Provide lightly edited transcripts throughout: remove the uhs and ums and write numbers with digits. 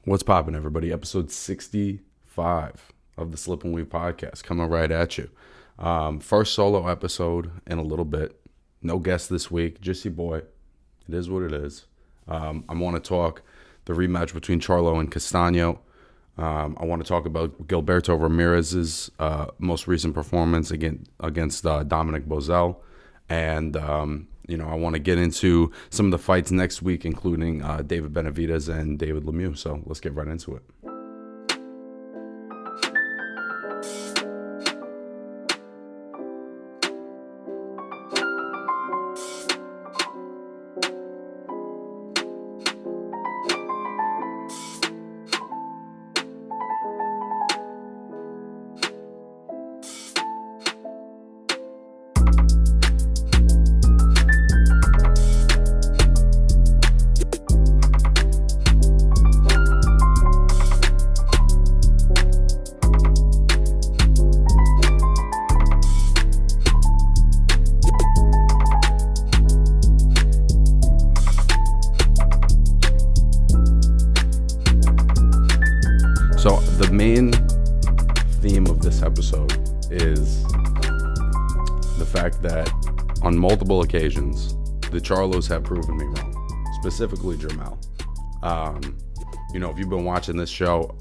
What's poppin', everybody? Episode 65 of the Slip and Weave podcast coming right at you. First solo episode in a little bit. No guest this week, just your boy. It is what it is. I want to talk the rematch between Charlo and Castano. I want to talk about Gilberto Ramirez's most recent performance against Dominic Bozell. And, I want to get into some of the fights next week, including David Benavidez and David Lemieux. So let's get right into it. So the main theme of this episode is the fact that on multiple occasions, the Charlos have proven me wrong, specifically Jermell. If you've been watching this show,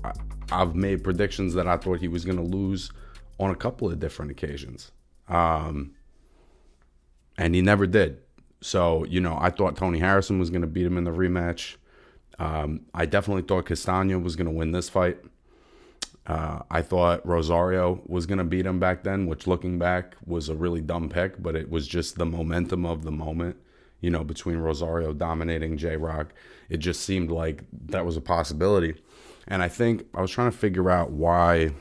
I've made predictions that I thought he was going to lose on a couple of different occasions. And he never did. So, I thought Tony Harrison was going to beat him in the rematch. I definitely thought Castano was going to win this fight. I thought Rosario was going to beat him back then, which looking back was a really dumb pick, but it was just the momentum of the moment, between Rosario dominating J-Rock. It just seemed like that was a possibility. And I think I was trying to figure out why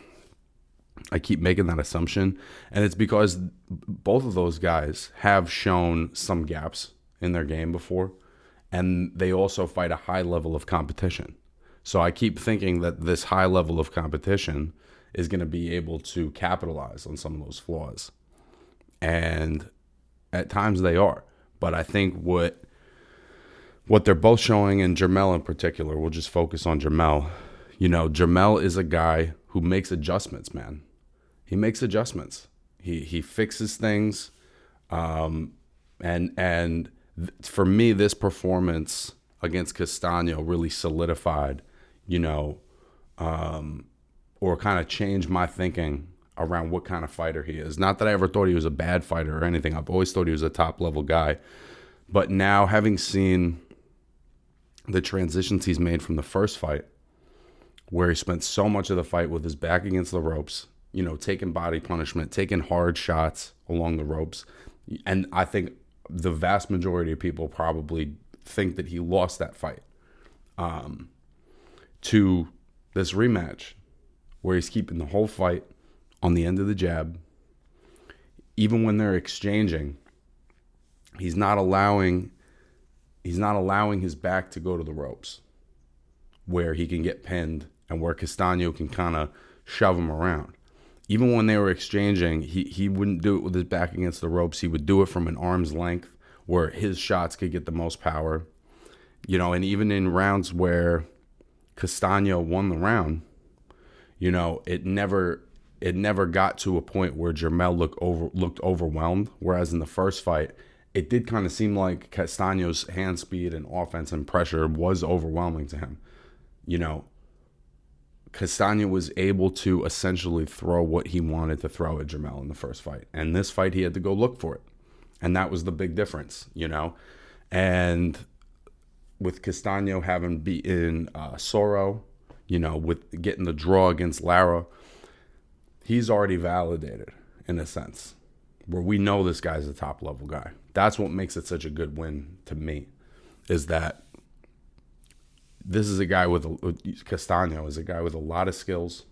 I keep making that assumption. And it's because both of those guys have shown some gaps in their game before. And they also fight a high level of competition. So I keep thinking that this high level of competition is going to be able to capitalize on some of those flaws. And at times they are. But I think what they're both showing, and Jermell in particular, we'll just focus on Jermell. Jermell is a guy who makes adjustments, man. He makes adjustments. He fixes things. And for me, this performance against Castano really solidified, or kind of changed my thinking around what kind of fighter he is. Not that I ever thought he was a bad fighter or anything. I've always thought he was a top-level guy. But now, having seen the transitions he's made from the first fight, where he spent so much of the fight with his back against the ropes, taking body punishment, taking hard shots along the ropes. And I think the vast majority of people probably think that he lost that fight, to this rematch where he's keeping the whole fight on the end of the jab. Even when they're exchanging, he's not allowing his back to go to the ropes where he can get pinned and where Castano can kind of shove him around. Even when they were exchanging, he wouldn't do it with his back against the ropes. He would do it from an arm's length where his shots could get the most power. And even in rounds where Castano won the round, it never got to a point where Jermell looked overwhelmed. Whereas in the first fight, it did kind of seem like Castano's hand speed and offense and pressure was overwhelming to him. Castano was able to essentially throw what he wanted to throw at Jermell in the first fight. And this fight, he had to go look for it. And that was the big difference, And with Castano having beaten Zurdo, with getting the draw against Lara, he's already validated in a sense where we know this guy's a top-level guy. That's what makes it such a good win to me, is that this is a guy Castano is a guy with a lot of skills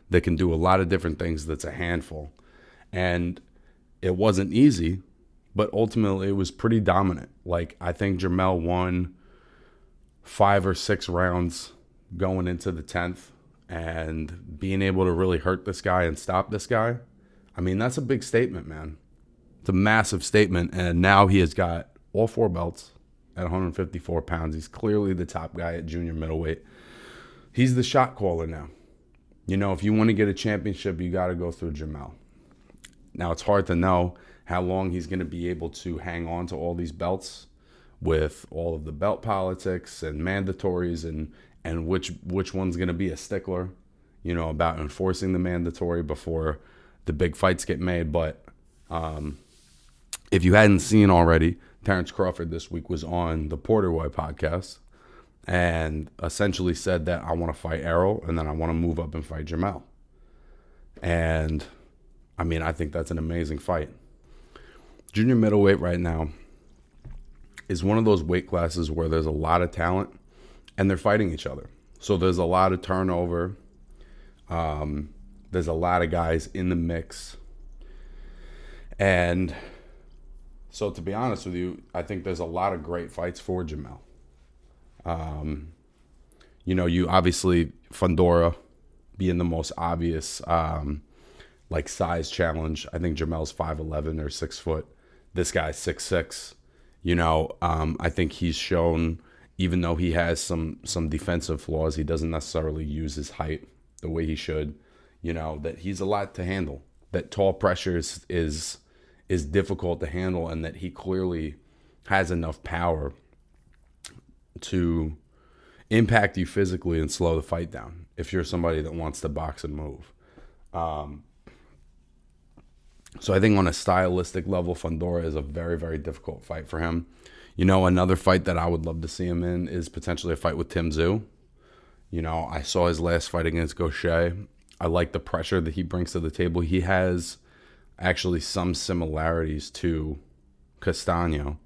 that can do a lot of different things. That's a handful. And it wasn't easy, but ultimately it was pretty dominant. Like, I think Jermell won 5 or 6 rounds going into the 10th, and being able to really hurt this guy and stop this guy, I mean, that's a big statement, man. It's a massive statement, and now he has got all 4 belts at 154 pounds. He's clearly the top guy at junior middleweight. he's the shot caller now. You know, if you want to get a championship, you got to go through Jermell. Now, it's hard to know how long he's going to be able to hang on to all these belts with all of the belt politics and mandatories and which one's going to be a stickler, you know, about enforcing the mandatory before the big fights get made. But if you hadn't seen already, Terrence Crawford this week was on the Porterboy podcast and essentially said that I want to fight Errol and then I want to move up and fight Jermell. And, I mean, I think that's an amazing fight. Junior middleweight right now is one of those weight classes where there's a lot of talent and they're fighting each other. So there's a lot of turnover. There's a lot of guys in the mix. And so to be honest with you, I think there's a lot of great fights for Jermell. You know, you obviously, Fundora being the most obvious, like size challenge. I think Jermell's 5'11" or 6 foot. This guy's 6'6". You know, I think he's shown, even though he has some defensive flaws, he doesn't necessarily use his height the way he should. You know, that he's a lot to handle. That tall pressure is difficult to handle, and that he clearly has enough power to impact you physically and slow the fight down if you're somebody that wants to box and move. So I think on a stylistic level, Fundora is a very, very difficult fight for him. You know, another fight that I would love to see him in is potentially a fight with Tim Tszyu. You know, I saw his last fight against Gaucher. I like the pressure that he brings to the table. He has actually some similarities to Castano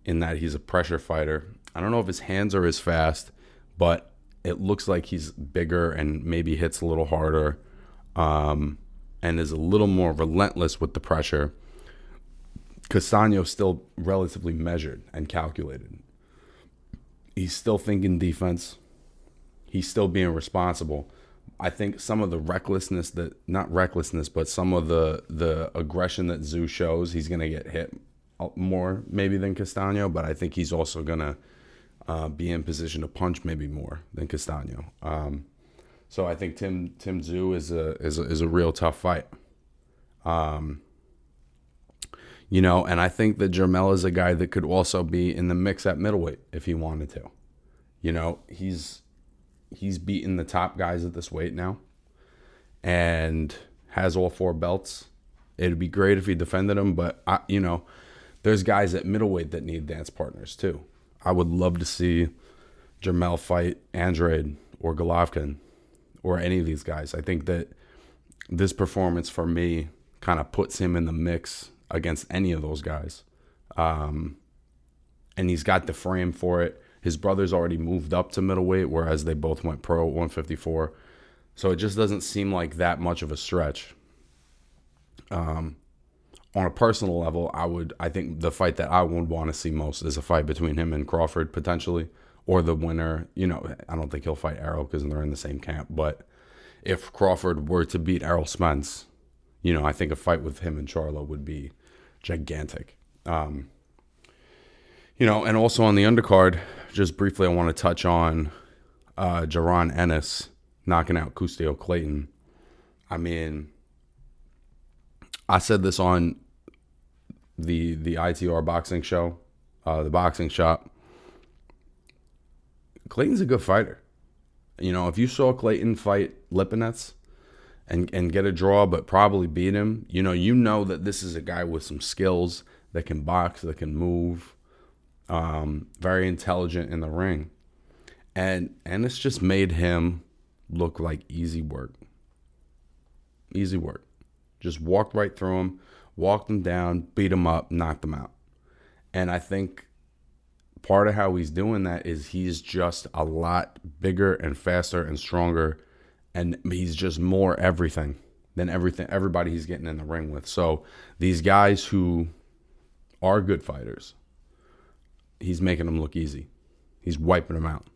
in that he's a pressure fighter. I don't know if his hands are as fast, but it looks like he's bigger and maybe hits a little harder. And is a little more relentless with the pressure. Castano's still relatively measured and calculated. He's still thinking defense. He's still being responsible. I think some of the recklessness not recklessness, but some of the aggression that Tszyu shows, he's going to get hit more maybe than Castano, but I think he's also going to be in position to punch maybe more than Castano. So I think Tim Tszyu is a real tough fight. You know, and I think that Jermell is a guy that could also be in the mix at middleweight if he wanted to. You know, he's beaten the top guys at this weight now and has all 4 belts. It'd be great if he defended them, but you know, there's guys at middleweight that need dance partners too. I would love to see Jermell fight Andrade or Golovkin or any of these guys. I think that this performance for me kind of puts him in the mix against any of those guys. And he's got the frame for it. His brother's already moved up to middleweight, whereas they both went pro at 154. So it just doesn't seem like that much of a stretch. On a personal level, I think the fight that I would want to see most is a fight between him and Crawford potentially. Or the winner, you know, I don't think he'll fight Errol because they're in the same camp. But if Crawford were to beat Errol Spence, you know, I think a fight with him and Charlo would be gigantic. You know, and also on the undercard, just briefly, I want to touch on Jaron Ennis knocking out Custio Clayton. I mean, I said this on the ITR boxing show, the boxing shop. Clayton's a good fighter. You know, if you saw Clayton fight Lipinets and get a draw, but probably beat him, you know that this is a guy with some skills that can box, that can move, very intelligent in the ring. And it's just made him look like easy work. Easy work. Just walked right through him, walked him down, beat him up, knocked him out. And I think part of how he's doing that is he's just a lot bigger and faster and stronger, and he's just more everything than everybody he's getting in the ring with. So these guys who are good fighters, he's making them look easy. He's wiping them out.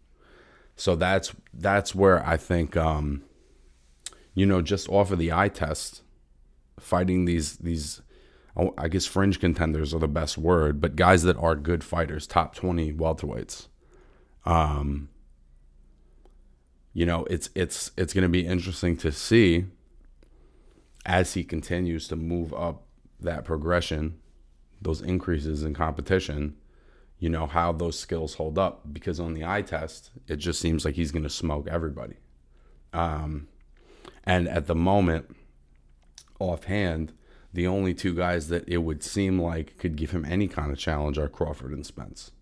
So that's where I think, you know, just off of the eye test, fighting these I guess fringe contenders are the best word, but guys that are good fighters, top 20 welterweights. it's going to be interesting to see as he continues to move up that progression, those increases in competition, how those skills hold up. Because on the eye test, it just seems like he's going to smoke everybody. And at the moment, offhand, the only two guys that it would seem like could give him any kind of challenge are Crawford and Spence.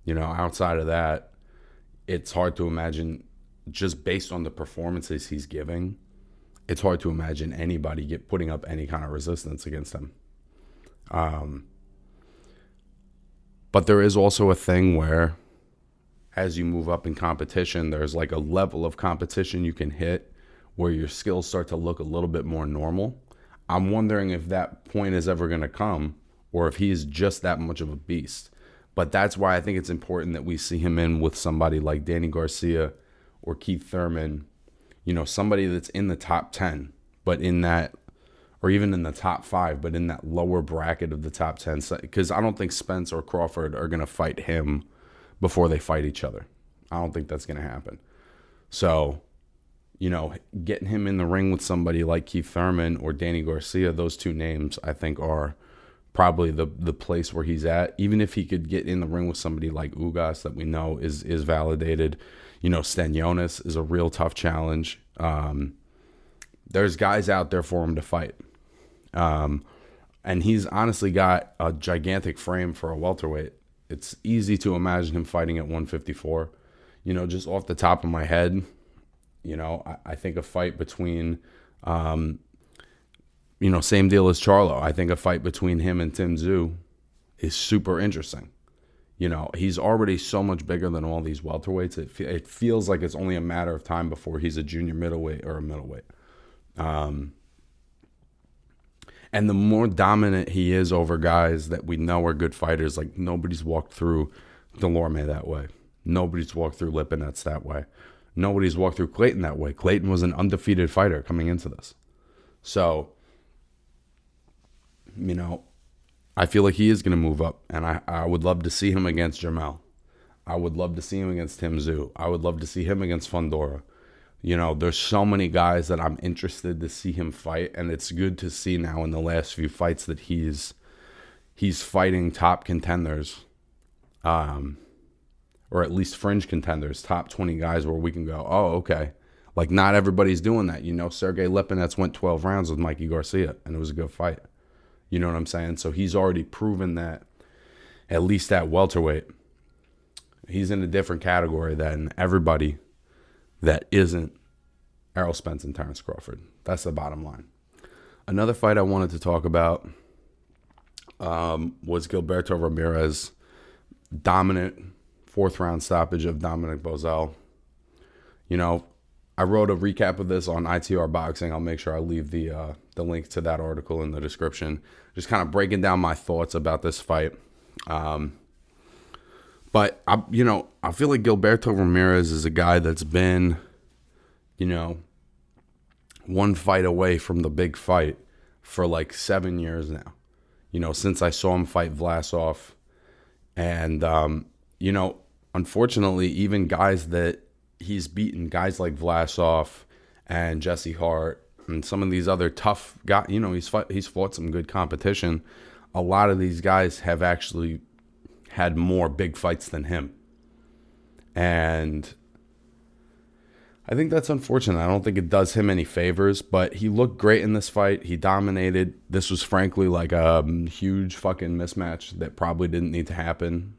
Outside of that, it's hard to imagine, just based on the performances he's giving, it's hard to imagine anybody putting up any kind of resistance against him. But there is also a thing where, as you move up in competition, there's like a level of competition you can hit where your skills start to look a little bit more normal. I'm wondering if that point is ever going to come, or if he's just that much of a beast. But that's why I think it's important that we see him in with somebody like Danny Garcia or Keith Thurman, somebody that's in the top 10, but in that, or even in the top 5, but in that lower bracket of the top 10. Because I don't think Spence or Crawford are going to fight him before they fight each other. I don't think that's going to happen. So, getting him in the ring with somebody like Keith Thurman or Danny Garcia, those two names, I think, are probably the place where he's at. Even if he could get in the ring with somebody like Ugas that we know is validated. Stanionis is a real tough challenge. There's guys out there for him to fight. And he's honestly got a gigantic frame for a welterweight. It's easy to imagine him fighting at 154. Just off the top of my head, I think a fight between, same deal as Charlo. I think a fight between him and Tim Tszyu is super interesting. He's already so much bigger than all these welterweights. It feels like it's only a matter of time before he's a junior middleweight or a middleweight. And the more dominant he is over guys that we know are good fighters, like nobody's walked through Delorme that way. Nobody's walked through Lipinets that way. Nobody's walked through Clayton that way. Clayton was an undefeated fighter coming into this. So, I feel like he is going to move up, and I would love to see him against Jermell. I would love to see him against Tim Tszyu. I would love to see him against Fundora. There's so many guys that I'm interested to see him fight, and it's good to see now in the last few fights that he's fighting top contenders, or at least fringe contenders, top 20 guys where we can go, oh, okay. Like, not everybody's doing that. Sergey Lipinets went 12 rounds with Mikey Garcia, and it was a good fight. You know what I'm saying? So he's already proven that, at least at welterweight, he's in a different category than everybody that isn't Errol Spence and Terrence Crawford. That's the bottom line. Another fight I wanted to talk about was Gilberto Ramirez, dominant fourth round stoppage of Dominic Bozell. I wrote a recap of this on ITR Boxing. I'll make sure I leave the link to that article in the description. Just kind of breaking down my thoughts about this fight. But I feel like Gilberto Ramirez is a guy that's been, one fight away from the big fight for like 7 years now. Since I saw him fight Vlasov. And, unfortunately, even guys that he's beaten, guys like Vlasov and Jesse Hart and some of these other tough guys, he's fought some good competition. A lot of these guys have actually had more big fights than him. And I think that's unfortunate. I don't think it does him any favors, but he looked great in this fight. He dominated. This was frankly like a huge fucking mismatch that probably didn't need to happen.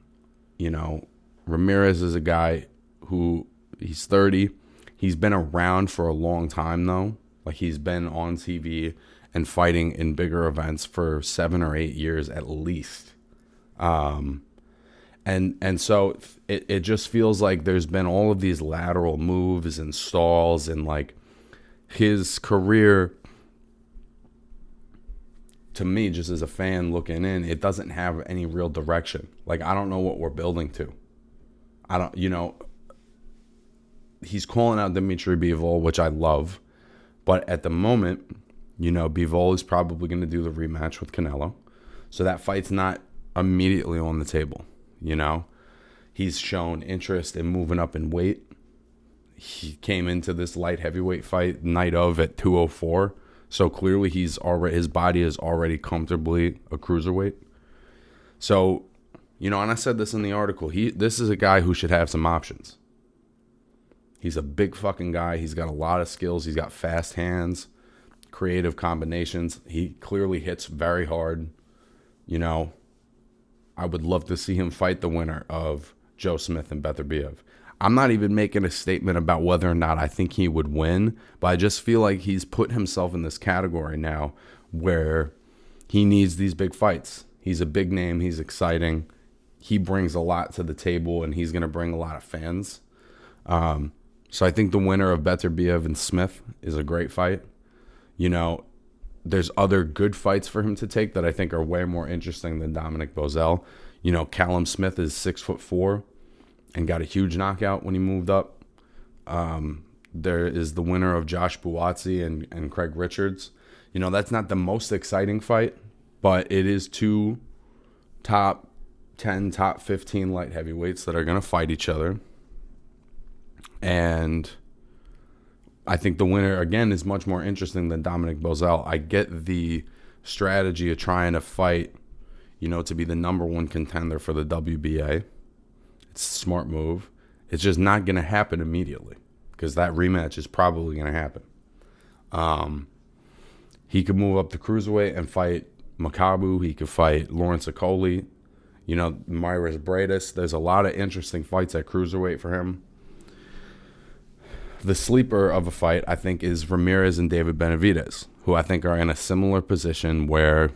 Ramirez is a guy who, he's 30. He's been around for a long time, though. Like, he's been on TV and fighting in bigger events for 7 or 8 years at least. And so it just feels like there's been all of these lateral moves and stalls, and like his career, to me, just as a fan looking in, it doesn't have any real direction. Like, I don't know what we're building to. He's calling out Dimitri Bivol, which I love. But at the moment, Bivol is probably going to do the rematch with Canelo. So that fight's not immediately on the table. He's shown interest in moving up in weight. he came into this light heavyweight fight night of at 204. So clearly his body is already comfortably a cruiserweight. So, and I said this in the article, this is a guy who should have some options. He's a big fucking guy. He's got a lot of skills. He's got fast hands, creative combinations. He clearly hits very hard. I would love to see him fight the winner of Joe Smith and Beterbiev. I'm not even making a statement about whether or not I think he would win, but I just feel like he's put himself in this category now where he needs these big fights. He's a big name. He's exciting. He brings a lot to the table, and he's going to bring a lot of fans. So I think the winner of Beterbiev and Smith is a great fight. There's other good fights for him to take that I think are way more interesting than Dominic Bozell. Callum Smith is 6'4" and got a huge knockout when he moved up. There is the winner of Josh Buatsi and Craig Richards. That's not the most exciting fight, but it is two top 10, top 15 light heavyweights that are going to fight each other. And I think the winner, again, is much more interesting than Dominic Bozell. I get the strategy of trying to fight, to be the number one contender for the WBA. It's a smart move. It's just not going to happen immediately because that rematch is probably going to happen. He could move up to cruiserweight and fight Makabu. He could fight Lawrence Okoli, Myris Bradis. There's a lot of interesting fights at cruiserweight for him. The sleeper of a fight, I think, is Ramirez and David Benavidez, who I think are in a similar position where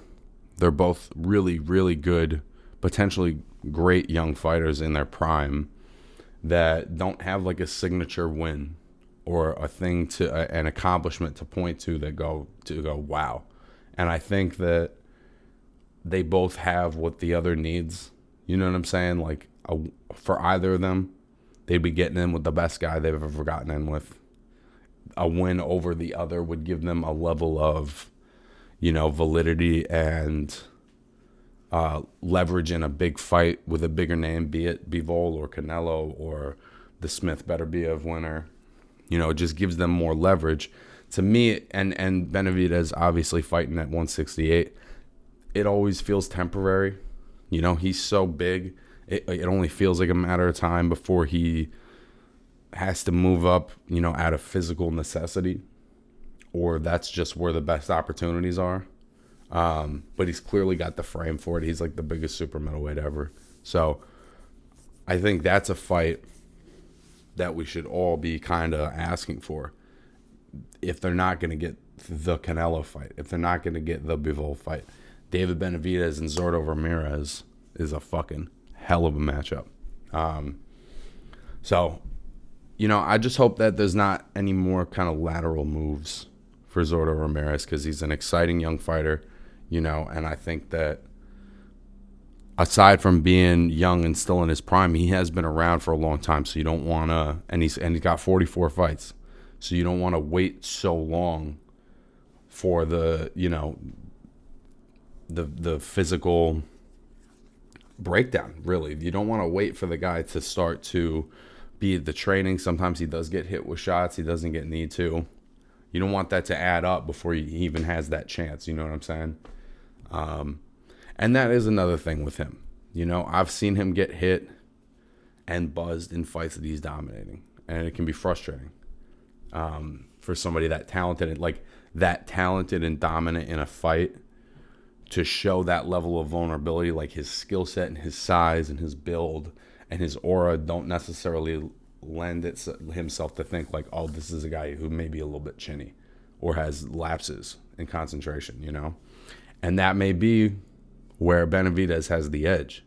they're both really, really good, potentially great young fighters in their prime that don't have like a signature win or a thing an accomplishment to point to that go wow. And I think that they both have what the other needs. You know what I'm saying? Like for either of them, they'd be getting in with the best guy they've ever gotten in with. A win over the other would give them a level of, validity and leverage in a big fight with a bigger name, be it Bivol or Canelo or the Smith Beterbiev winner. It just gives them more leverage. To me, and Benavidez obviously fighting at 168, it always feels temporary. He's so big. It only feels like a matter of time before he has to move up, out of physical necessity, or that's just where the best opportunities are. But he's clearly got the frame for it. He's like the biggest super middleweight ever. So I think that's a fight that we should all be kind of asking for. If they're not going to get the Canelo fight, if they're not going to get the Bivol fight, David Benavidez and Zurdo Ramirez is a fucking hell of a matchup. So, I just hope that there's not any more kind of lateral moves for Zurdo Ramirez because he's an exciting young fighter, and I think that aside from being young and still in his prime, he has been around for a long time. So you don't want to, and he's got 44 fights, so you don't want to wait so long for the physical breakdown. Really, you don't want to wait for the guy to start to be the training. Sometimes he does get hit with shots he doesn't need to. You don't want that to add up before he even has that chance. You know what I'm saying? And that is another thing with him. I've seen him get hit and buzzed in fights that he's dominating, and it can be frustrating for somebody that talented and dominant in a fight to show that level of vulnerability. Like his skill set and his size and his build and his aura don't necessarily lend himself to think like, oh, this is a guy who may be a little bit chinny or has lapses in concentration, And that may be where Benavidez has the edge,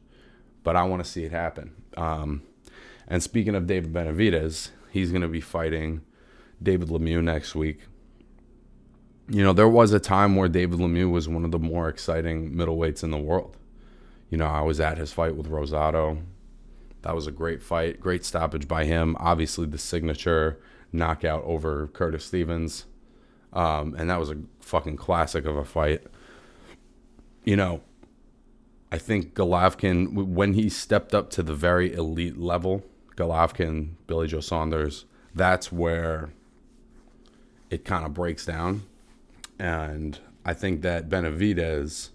but I want to see it happen. And speaking of David Benavidez, he's going to be fighting David Lemieux next week. There was a time where David Lemieux was one of the more exciting middleweights in the world. I was at his fight with Rosado. That was a great fight, great stoppage by him. Obviously, the signature knockout over Curtis Stevens. And that was a fucking classic of a fight. I think Golovkin, when he stepped up to the very elite level, Golovkin, Billy Joe Saunders, that's where it kind of breaks down. And I think that Benavidez,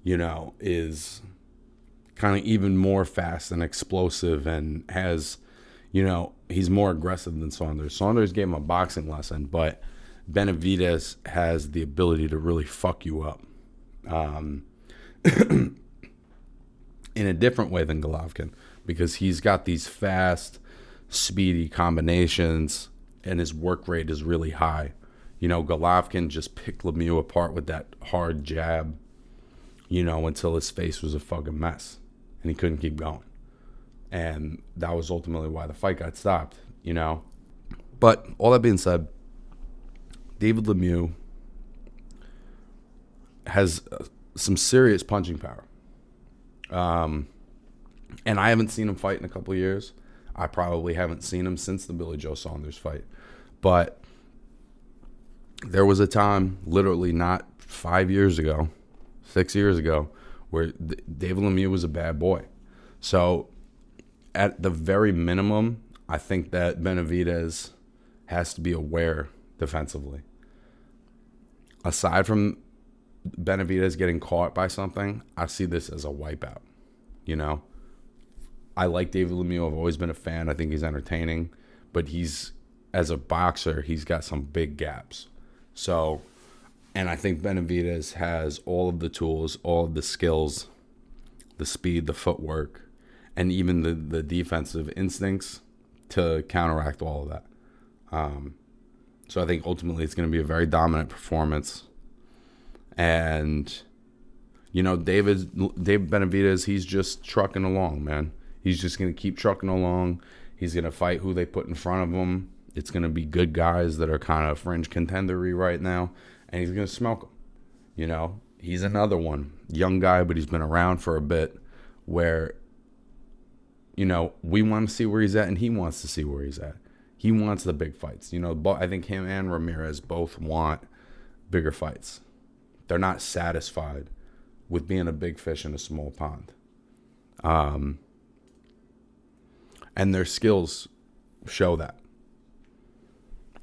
is kind of even more fast and explosive and has, he's more aggressive than Saunders. Saunders gave him a boxing lesson, but Benavidez has the ability to really fuck you up in a different way than Golovkin, because he's got these fast, speedy combinations and his work rate is really high. Golovkin just picked Lemieux apart with that hard jab, until his face was a fucking mess and he couldn't keep going. And that was ultimately why the fight got stopped, But all that being said, David Lemieux has some serious punching power. And I haven't seen him fight in a couple of years. I probably haven't seen him since the Billy Joe Saunders fight. But there was a time, literally not 5 years ago, 6 years ago, where David Lemieux was a bad boy. So at the very minimum, I think that Benavidez has to be aware defensively. Aside from Benavidez getting caught by something, I see this as a wipeout. I like David Lemieux. I've always been a fan. I think he's entertaining. But as a boxer, he's got some big gaps. So, and I think Benavidez has all of the tools, all of the skills, the speed, the footwork, and even the defensive instincts to counteract all of that. So I think ultimately it's going to be a very dominant performance. And, David Benavidez, he's just trucking along, man. He's just going to keep trucking along. He's going to fight who they put in front of him. It's going to be good guys that are kind of fringe contendery right now. And he's going to smoke them. He's another one. Young guy, but he's been around for a bit where, we want to see where he's at and he wants to see where he's at. He wants the big fights. I think him and Ramirez both want bigger fights. They're not satisfied with being a big fish in a small pond. And their skills show that.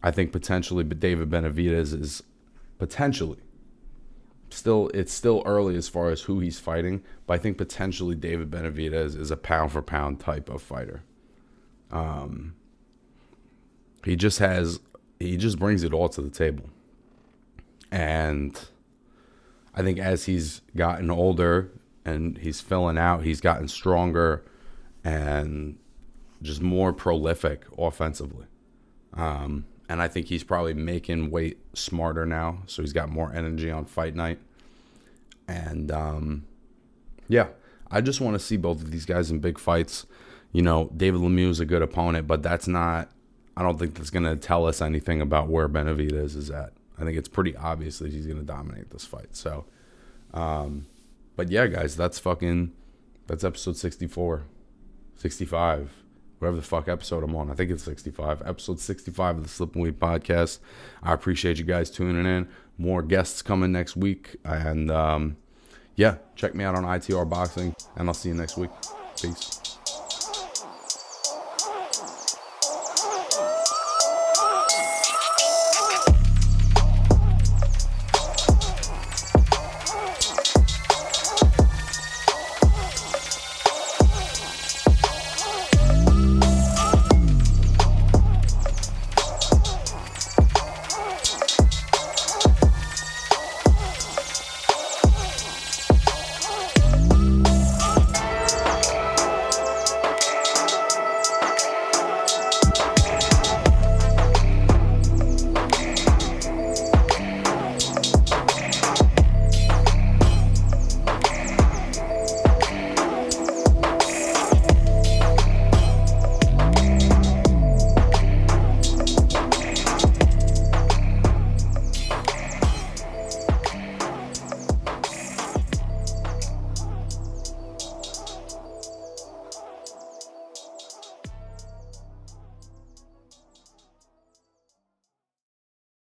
I think potentially, but David Benavidez is potentially it's still early as far as who he's fighting, but I think potentially David Benavidez is a pound for pound type of fighter. He just brings it all to the table. And I think as he's gotten older and he's filling out, he's gotten stronger and just more prolific offensively. And I think he's probably making weight smarter now, so he's got more energy on fight night. And, I just want to see both of these guys in big fights. David Lemieux is a good opponent, but I don't think that's going to tell us anything about where Benavidez is at. I think it's pretty obvious that he's going to dominate this fight. So, but yeah, guys, that's episode 64, 65. Whatever the fuck episode I'm on. I think it's 65. Episode 65 of the Slip and Weed podcast. I appreciate you guys tuning in. More guests coming next week. And, check me out on ITR Boxing. And I'll see you next week. Peace.